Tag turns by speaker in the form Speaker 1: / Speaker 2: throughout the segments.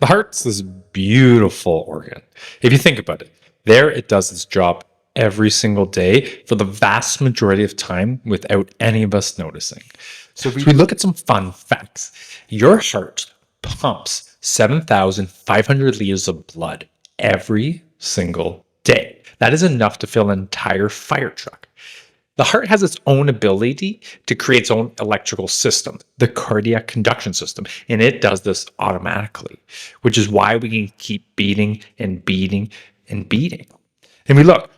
Speaker 1: heart's this beautiful organ. If you think about it, there it does its job every single day for the vast majority of time without any of us noticing. So if we look at some fun facts, your heart pumps 7,500 liters of blood every single day. That is enough to fill an entire fire truck. The heart has its own ability to create its own electrical system, the cardiac conduction system, and it does this automatically, which is why we can keep beating and beating and beating. And we look,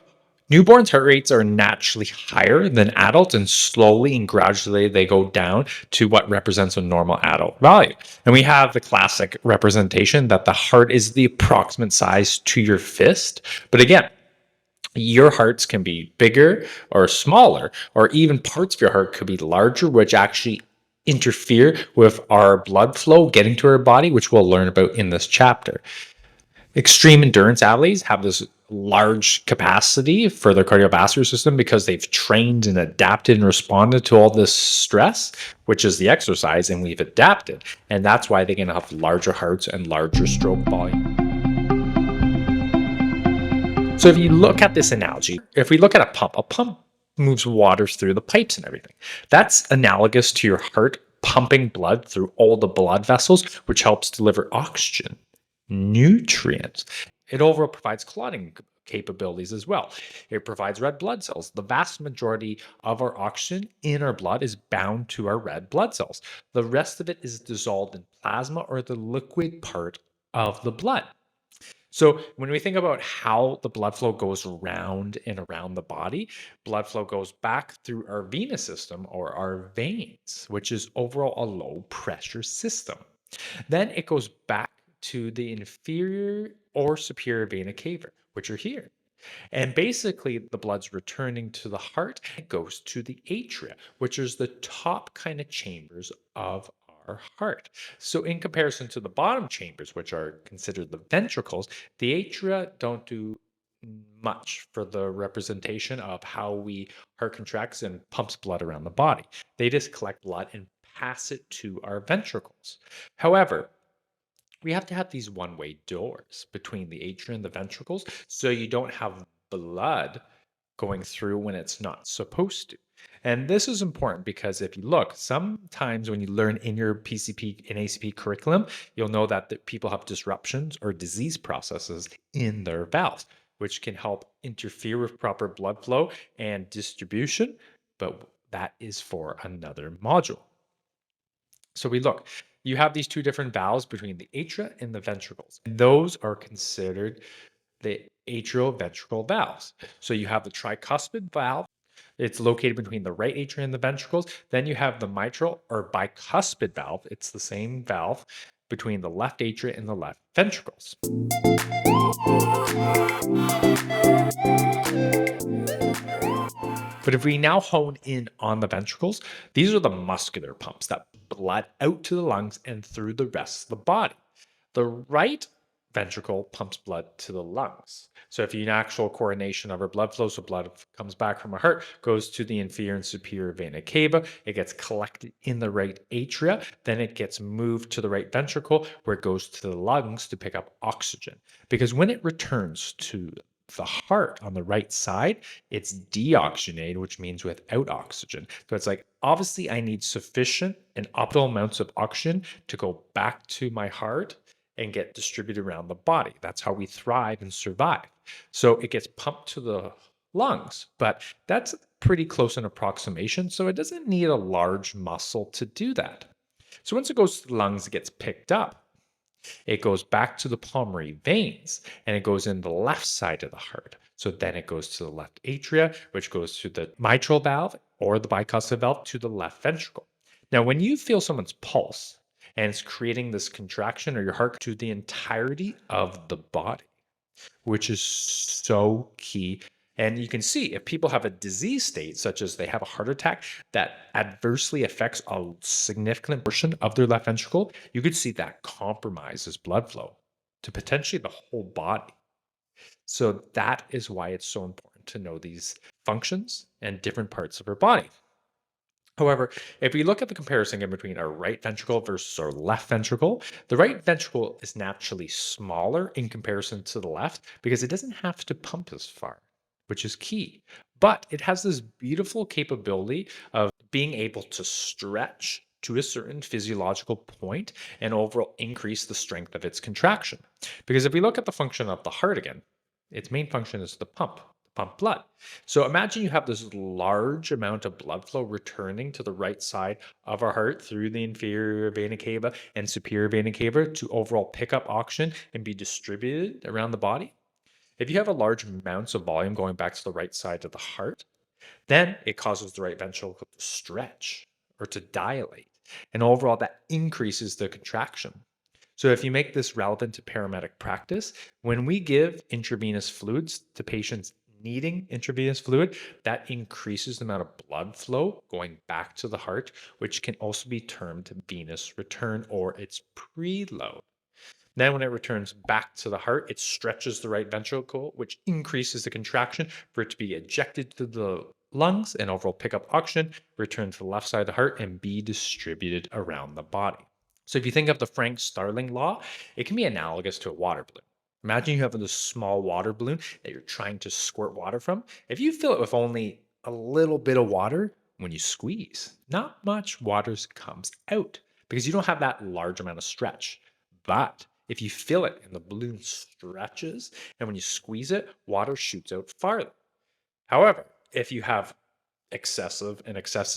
Speaker 1: newborns' heart rates are naturally higher than adults, and slowly and gradually they go down to what represents a normal adult value. And we have the classic representation that the heart is the approximate size to your fist. But again, your hearts can be bigger or smaller, or even parts of your heart could be larger, which actually interfere with our blood flow getting to our body, which we'll learn about in this chapter. Extreme endurance athletes have this large capacity for their cardiovascular system because they've trained and adapted and responded to all this stress, which is the exercise, and we've adapted. And that's why they can have larger hearts and larger stroke volume. So if you look at this analogy, if we look at a pump moves water through the pipes and everything. That's analogous to your heart pumping blood through all the blood vessels, which helps deliver oxygen, nutrients. It overall provides clotting capabilities as well. It provides red blood cells. The vast majority of our oxygen in our blood is bound to our red blood cells. The rest of it is dissolved in plasma, or the liquid part of the blood. So when we think about how the blood flow goes around and around the body, blood flow goes back through our venous system, or our veins, which is overall a low pressure system. Then it goes back to the inferior or superior vena cava, which are here. And basically, the blood's returning to the heart. It goes to the atria, which is the top kind of chambers of our heart. So, in comparison to the bottom chambers, which are considered the ventricles, the atria don't do much for the representation of how we heart contracts and pumps blood around the body. They just collect blood and pass it to our ventricles. However, we have to have these one-way doors between the atria and the ventricles, so you don't have blood going through when it's not supposed to. And this is important because if you look, sometimes when you learn in your PCP and ACP curriculum, you'll know that people have disruptions or disease processes in their valves, which can help interfere with proper blood flow and distribution, but that is for another module. So we look, you have these two different valves between the atria and the ventricles. Those are considered the atrial ventricle valves. So you have the tricuspid valve. It's located between the right atria and the ventricles. Then you have the mitral or bicuspid valve. It's the same valve between the left atria and the left ventricles. But if we now hone in on the ventricles, these are the muscular pumps that blood out to the lungs and through the rest of the body. The right ventricle pumps blood to the lungs. So if you have an actual coordination of our blood flow, so blood comes back from our heart, goes to the inferior and superior vena cava, it gets collected in the right atria, then it gets moved to the right ventricle where it goes to the lungs to pick up oxygen. Because when it returns to the heart on the right side, it's deoxygenated, which means without oxygen. So it's like, obviously, I need sufficient and optimal amounts of oxygen to go back to my heart and get distributed around the body. That's how we thrive and survive. So it gets pumped to the lungs, but that's pretty close an approximation. So it doesn't need a large muscle to do that. So once it goes to the lungs, it gets picked up. It goes back to the pulmonary veins, and it goes in the left side of the heart. So then it goes to the left atria, which goes to the mitral valve or the bicuspid valve to the left ventricle. Now, when you feel someone's pulse and it's creating this contraction or your heart to the entirety of the body, which is so key. And you can see if people have a disease state, such as they have a heart attack that adversely affects a significant portion of their left ventricle, you could see that compromises blood flow to potentially the whole body. So that is why it's so important to know these functions and different parts of our body. However, if we look at the comparison in between our right ventricle versus our left ventricle, the right ventricle is naturally smaller in comparison to the left because it doesn't have to pump as far, which is key. But it has this beautiful capability of being able to stretch to a certain physiological point and overall increase the strength of its contraction. Because if we look at the function of the heart again, its main function is to pump blood. So imagine you have this large amount of blood flow returning to the right side of our heart through the inferior vena cava and superior vena cava to overall pick up oxygen and be distributed around the body. If you have a large amounts of volume going back to the right side of the heart, then it causes the right ventricle to stretch or to dilate. And overall, that increases the contraction. So, if you make this relevant to paramedic practice, when we give intravenous fluids to patients needing intravenous fluid, that increases the amount of blood flow going back to the heart, which can also be termed venous return or its preload. Then, when it returns back to the heart, it stretches the right ventricle, which increases the contraction for it to be ejected to the lungs and overall pick up oxygen, return to the left side of the heart, and be distributed around the body. So, if you think of the Frank-Starling law, it can be analogous to a water balloon. Imagine you have this small water balloon that you're trying to squirt water from. If you fill it with only a little bit of water, when you squeeze, not much water comes out because you don't have that large amount of stretch. But if you fill it and the balloon stretches, and when you squeeze it, water shoots out farther. However, if you have excessive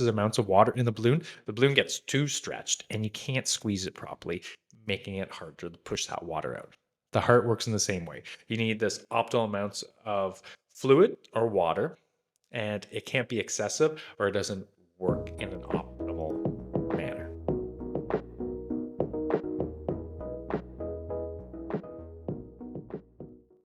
Speaker 1: amounts of water in the balloon gets too stretched and you can't squeeze it properly, making it harder to push that water out. The heart works in the same way. You need this optimal amounts of fluid or water, and it can't be excessive or it doesn't work in an optimal